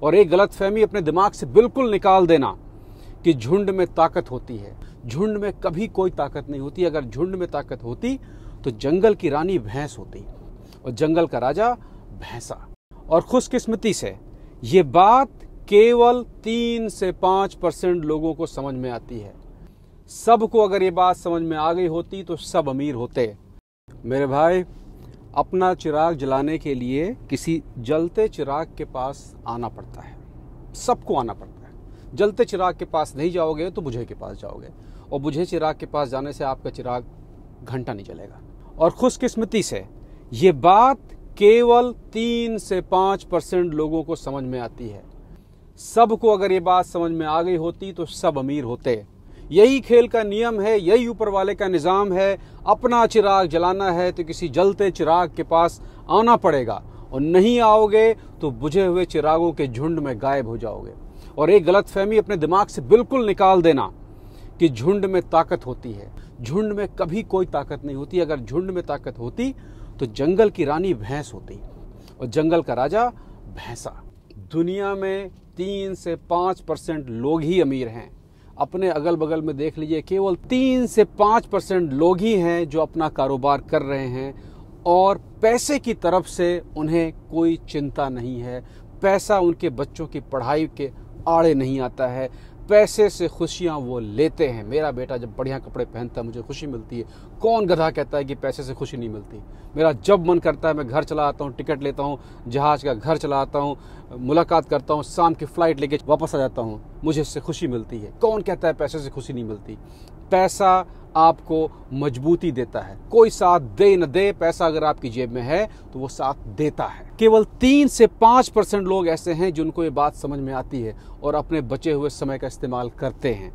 और एक गलतफहमी अपने दिमाग से बिल्कुल निकाल देना कि झुंड में ताकत होती है। झुंड में कभी कोई ताकत नहीं होती। अगर झुंड में ताकत होती तो जंगल की रानी भैंस होती और जंगल का राजा भैंसा। और खुशकिस्मती से ये बात केवल 3 से 5% लोगों को समझ में आती है। सबको अगर ये बात समझ में आ गई होती तो सब अमीर होते। मेरे भाई, अपना चिराग जलाने के लिए किसी जलते चिराग के पास आना पड़ता है। सबको आना पड़ता है। जलते चिराग के पास नहीं जाओगे तो बुझे के पास जाओगे, और बुझे चिराग के पास जाने से आपका चिराग घंटा नहीं जलेगा। और खुशकिस्मती से ये बात केवल 3 से 5% लोगों को समझ में आती है। सबको अगर ये बात समझ में आ गई होती तो सब अमीर होते। यही खेल का नियम है, यही ऊपर वाले का निजाम है। अपना चिराग जलाना है तो किसी जलते चिराग के पास आना पड़ेगा, और नहीं आओगे तो बुझे हुए चिरागों के झुंड में गायब हो जाओगे। और एक गलतफहमी अपने दिमाग से बिल्कुल निकाल देना कि झुंड में ताकत होती है। झुंड में कभी कोई ताकत नहीं होती। अगर झुंड में ताकत होती तो जंगल की रानी भैंस होती और जंगल का राजा भैंसा। दुनिया में 3 से 5% लोग ही अमीर हैं। अपने अगल बगल में देख लीजिए, केवल 3 से 5% लोग ही हैं जो अपना कारोबार कर रहे हैं और पैसे की तरफ से उन्हें कोई चिंता नहीं है। पैसा उनके बच्चों की पढ़ाई के आड़े नहीं आता है। पैसे से खुशियां वो लेते हैं। मेरा बेटा जब बढ़िया कपड़े पहनता है मुझे खुशी मिलती है। कौन गधा कहता है कि पैसे से खुशी नहीं मिलती। मेरा जब मन करता है मैं घर चला आता हूँ, टिकट लेता हूँ जहाज का, घर चला आता हूँ, मुलाकात करता हूँ, शाम की फ्लाइट लेके वापस आ जाता हूँ, मुझे इससे खुशी मिलती है। कौन कहता है पैसे से खुशी नहीं मिलती। पैसा आपको मजबूती देता है। कोई साथ दे न दे, पैसा अगर आपकी जेब में है तो वो साथ देता है। केवल 3 से 5% लोग ऐसे हैं जिनको ये बात समझ में आती है और अपने बचे हुए समय का इस्तेमाल करते हैं।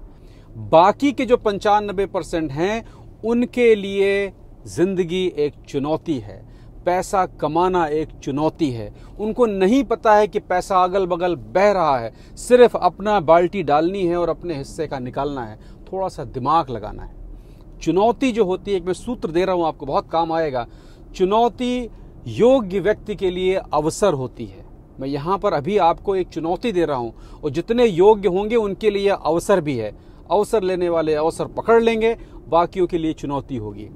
बाकी के जो 95% हैं उनके लिए जिंदगी एक चुनौती है। पैसा कमाना एक चुनौती है। उनको नहीं पता है कि पैसा अगल बगल बह रहा है, सिर्फ अपना बाल्टी डालनी है और अपने हिस्से का निकालना है। थोड़ा सा दिमाग लगाना है। चुनौती जो होती है, एक मैं सूत्र दे रहा हूं आपको, बहुत काम आएगा। चुनौती योग्य व्यक्ति के लिए अवसर होती है। मैं यहां पर अभी आपको एक चुनौती दे रहा हूं, और जितने योग्य होंगे उनके लिए अवसर भी है। अवसर लेने वाले अवसर पकड़ लेंगे, बाकियों के लिए चुनौती होगी।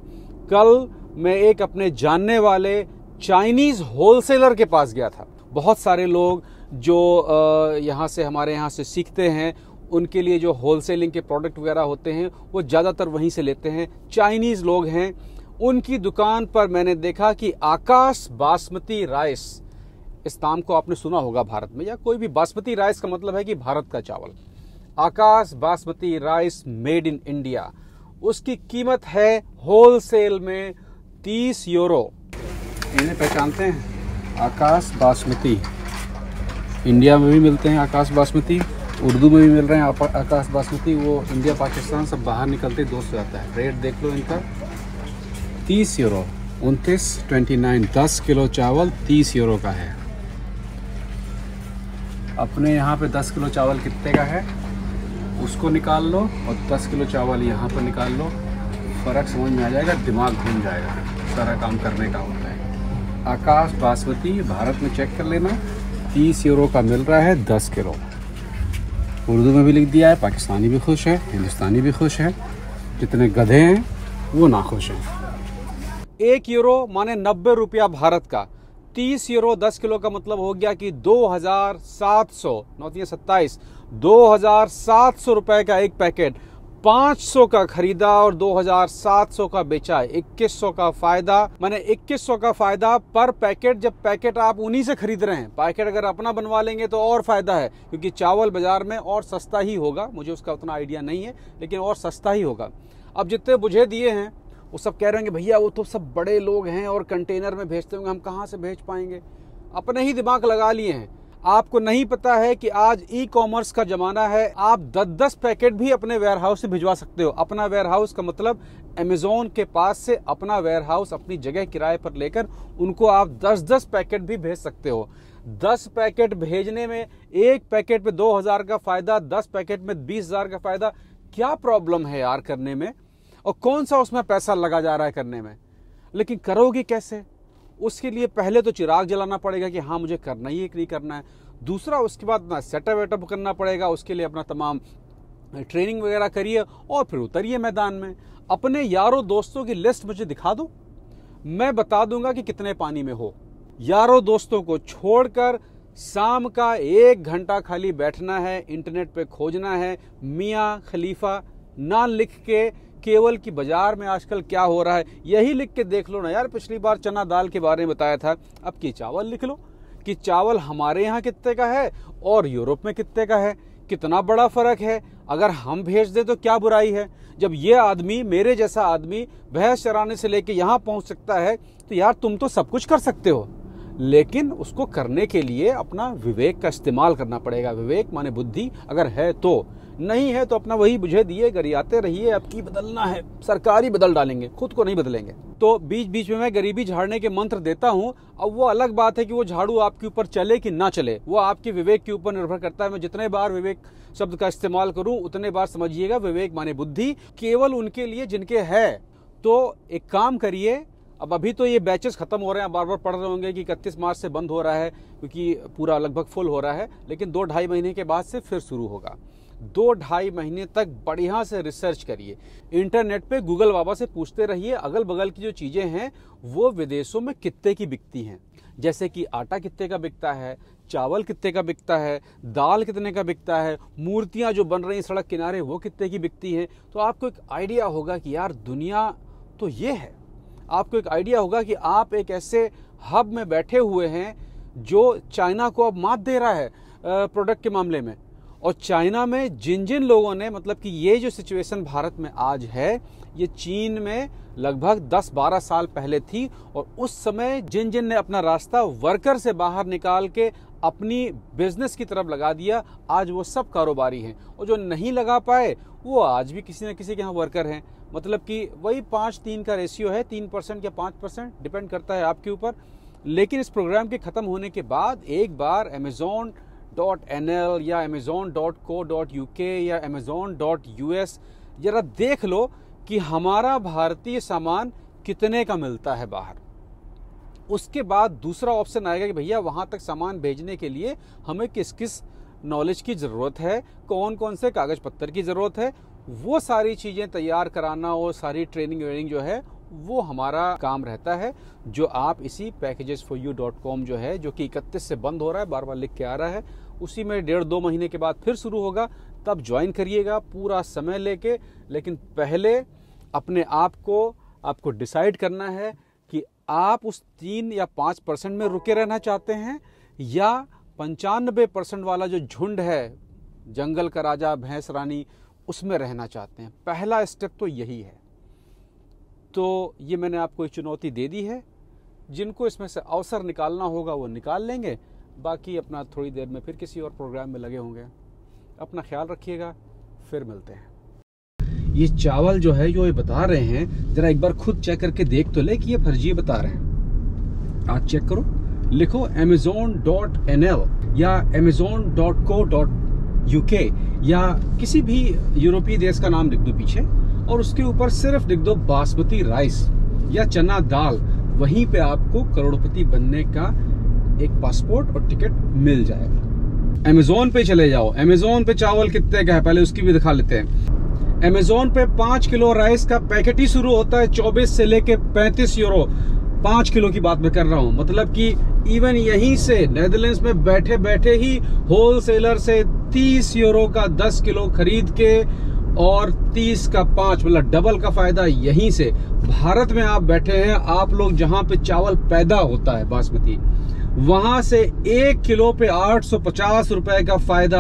कल मैं एक अपने जानने वाले चाइनीज होलसेलर के पास गया था। बहुत सारे लोग जो यहाँ से, हमारे यहाँ से सीखते हैं, उनके लिए जो होलसेलिंग के प्रोडक्ट वगैरह होते हैं वो ज़्यादातर वहीं से लेते हैं। चाइनीज़ लोग हैं। उनकी दुकान पर मैंने देखा कि आकाश बासमती राइस, इस नाम को आपने सुना होगा भारत में, या कोई भी बासमती राइस का मतलब है कि भारत का चावल। Aakash basmati rice made in India, उसकी कीमत है होलसेल में 30 यूरो। इन्हें पहचानते हैं? आकाश बासमती। इंडिया में भी मिलते हैं आकाश बासमती, उर्दू में भी मिल रहे हैं आकाश बासमती। वो इंडिया पाकिस्तान सब बाहर निकलते 200 आता है। रेट देख लो इनका, 30 यूरो, 29 10 किलो चावल 30 यूरो का है। अपने यहाँ पे 10 किलो चावल कितने का है उसको निकाल लो, और 10 किलो चावल यहाँ पर निकाल लो, फ़र्क समझ में आ जाएगा, दिमाग घूम जाएगा। सारा काम करने का होता है। आकाश बासमती भारत में चेक कर लेना, 30 यूरो का मिल रहा है 10 किलो। उर्दू में भी लिख दिया है। पाकिस्तानी भी खुश है, हिंदुस्तानी भी खुश है, जितने गधे हैं वो नाखुश हैं। 1 यूरो माने 90 रुपया भारत का। 30 यूरो 10 किलो का मतलब हो गया कि 2700, 2700 रुपए का एक पैकेट। 500 का खरीदा और 2700 का बेचा, 2100 का फायदा। माने 2100 का फायदा पर पैकेट, जब पैकेट आप उन्हीं से खरीद रहे हैं। पैकेट अगर अपना बनवा लेंगे तो और फायदा है, क्योंकि चावल बाजार में और सस्ता ही होगा। मुझे उसका उतना आइडिया नहीं है, लेकिन और सस्ता ही होगा। अब जितने बुझे दिए हैं वो सब कह रहे हैं कि भैया वो तो सब बड़े लोग हैं और कंटेनर में भेजते होंगे, हम कहाँ से भेज पाएंगे। अपने ही दिमाग लगा लिए हैं। आपको नहीं पता है कि आज ई कॉमर्स का जमाना है। आप 10-10 पैकेट भी अपने वेयरहाउस से भिजवा सकते हो। अपना वेयरहाउस का मतलब अमेज़न के पास से अपना वेयरहाउस अपनी जगह किराए पर लेकर उनको आप 10-10 पैकेट भी भेज सकते हो। 10 पैकेट भेजने में, एक पैकेट पे 2000 का फायदा, 10 पैकेट में 20,000 का फायदा। क्या प्रॉब्लम है यार करने में, और कौन सा उसमें पैसा लगा जा रहा है करने में। लेकिन करोगे कैसे? उसके लिए पहले तो चिराग जलाना पड़ेगा कि हाँ मुझे करना ही नहीं करना है। दूसरा, उसके बाद अपना सेटअप वेटअप करना पड़ेगा, उसके लिए अपना तमाम ट्रेनिंग वगैरह करिए और फिर उतरिए मैदान में। अपने यारों दोस्तों की लिस्ट मुझे दिखा दो, मैं बता दूंगा कि कितने पानी में हो। यारों दोस्तों को छोड़कर शाम का 1 घंटा खाली बैठना है, इंटरनेट पे खोजना है मियाँ खलीफा ना लिख के केवल कि बाजार में आजकल क्या हो रहा है, यही लिख के देख लो ना यार। पिछली बार चना दाल के बारे में बताया था, अब की चावल लिख लो कि चावल हमारे यहाँ कितने का है और यूरोप में कितने का है, कितना बड़ा फर्क है। अगर हम भेज दे तो क्या बुराई है। जब ये आदमी, मेरे जैसा आदमी भैंस चराने से लेके यहाँ पहुंच सकता है, तो यार तुम तो सब कुछ कर सकते हो, लेकिन उसको करने के लिए अपना विवेक का इस्तेमाल करना पड़ेगा। विवेक माने बुद्धि, अगर है तो, नहीं है तो अपना वही बुझे दिए गरियाते रहिए। अब की बदलना है, सरकार ही बदल डालेंगे, खुद को नहीं बदलेंगे। तो बीच बीच में मैं गरीबी झाड़ने के मंत्र देता हूं। अब वो अलग बात है कि वो झाड़ू आपके ऊपर चले कि ना चले, वो आपके विवेक के ऊपर निर्भर करता है। मैं जितने बार विवेक शब्द का इस्तेमाल करूं उतने बार समझिएगा विवेक माने बुद्धि, केवल उनके लिए जिनके है। तो एक काम करिए, अब अभी तो ये बैचेस खत्म हो रहे हैं, बार बार पढ़ रहे होंगे कि 31 मार्च से बंद हो रहा है क्योंकि पूरा लगभग फुल हो रहा है, लेकिन 2-2.5 महीने के बाद से फिर शुरू होगा। 2-2.5 महीने तक बढ़िया से रिसर्च करिए, इंटरनेट पे गूगल बाबा से पूछते रहिए अगल बगल की जो चीजें हैं वो विदेशों में कितने की बिकती हैं। जैसे कि आटा कितने का बिकता है, चावल कितने का बिकता है, दाल कितने का बिकता है, मूर्तियां जो बन रही सड़क किनारे वो कितने की बिकती हैं। तो आपको एक आइडिया होगा कि यार दुनिया तो ये है। आपको एक आइडिया होगा कि आप एक ऐसे हब में बैठे हुए हैं जो चाइना को अब मात दे रहा है प्रोडक्ट के मामले में। और चाइना में जिन जिन लोगों ने, मतलब कि ये जो सिचुएशन भारत में आज है, ये चीन में लगभग 10-12 साल पहले थी। और उस समय जिन जिन ने अपना रास्ता वर्कर से बाहर निकाल के अपनी बिजनेस की तरफ लगा दिया, आज वो सब कारोबारी हैं। और जो नहीं लगा पाए वो आज भी किसी न किसी के यहाँ वर्कर हैं। मतलब कि वही 5-3 का रेशियो है, 3% या 5%, डिपेंड करता है आपके ऊपर। लेकिन इस प्रोग्राम के खत्म होने के बाद एक बार amazon.nl या amazon.co.uk या amazon.us जरा देख लो कि हमारा भारतीय सामान कितने का मिलता है बाहर। उसके बाद दूसरा ऑप्शन आएगा कि भैया वहां तक सामान भेजने के लिए हमें किस किस नॉलेज की जरूरत है, कौन कौन से कागज पत्तर की जरूरत है, वो सारी चीजें तैयार कराना, वो सारी ट्रेनिंग वेनिंग जो है वो हमारा काम रहता है, जो आप इसी packagesforyou.com जो है, जो कि 31 से बंद हो रहा है, बार बार लिख के आ रहा है, उसी में 1.5-2 महीने के बाद फिर शुरू होगा। तब ज्वाइन करिएगा पूरा समय लेके। लेकिन पहले अपने आप को आपको डिसाइड करना है कि आप उस 3 या 5% में रुके रहना चाहते हैं या 95% वाला जो झुंड है, जंगल का राजा भैंस रानी, उसमें रहना चाहते हैं। पहला स्टेप तो यही है। तो ये मैंने आपको एक चुनौती दे दी है। जिनको इसमें से अवसर निकालना होगा वो निकाल लेंगे, बाकी अपना थोड़ी देर में फिर किसी और प्रोग्राम में लगे होंगे। अपना ख्याल रखिएगा, फिर मिलते हैं। ये चावल जो है जो ये बता रहे हैं, जरा एक बार खुद चेक करके देख तो ले कि ये फर्जी बता रहे हैं। आज चेक करो, लिखो amazon.nl या amazon.co.uk या किसी भी यूरोपीय देश का नाम लिख दो पीछे, और उसके ऊपर सिर्फ लिख दो बासमती राइस या चना दाल। वहीं पे आपको करोड़पति बनने का एक पासपोर्ट और टिकट मिल जाएगा। अमेज़न पे चले जाओ, अमेज़न पे चावल कितने का है पहले उसकी भी दिखा लेते हैं। अमेज़न पे 5 किलो राइस का पैकेट ही शुरू होता है 24 से लेके 35 यूरो। 5 किलो की बात मैं कर रहा हूँ, मतलब कि इवन यहीं से नेदरलैंड्स में बैठे बैठे ही होलसेलर से 30 यूरो का 10 किलो खरीद के और 30 का 5, मतलब डबल का फायदा यहीं से। भारत में आप बैठे हैं, आप लोग जहां पे चावल पैदा होता है बासमती, वहां से 1 किलो पे 850 रुपए का फायदा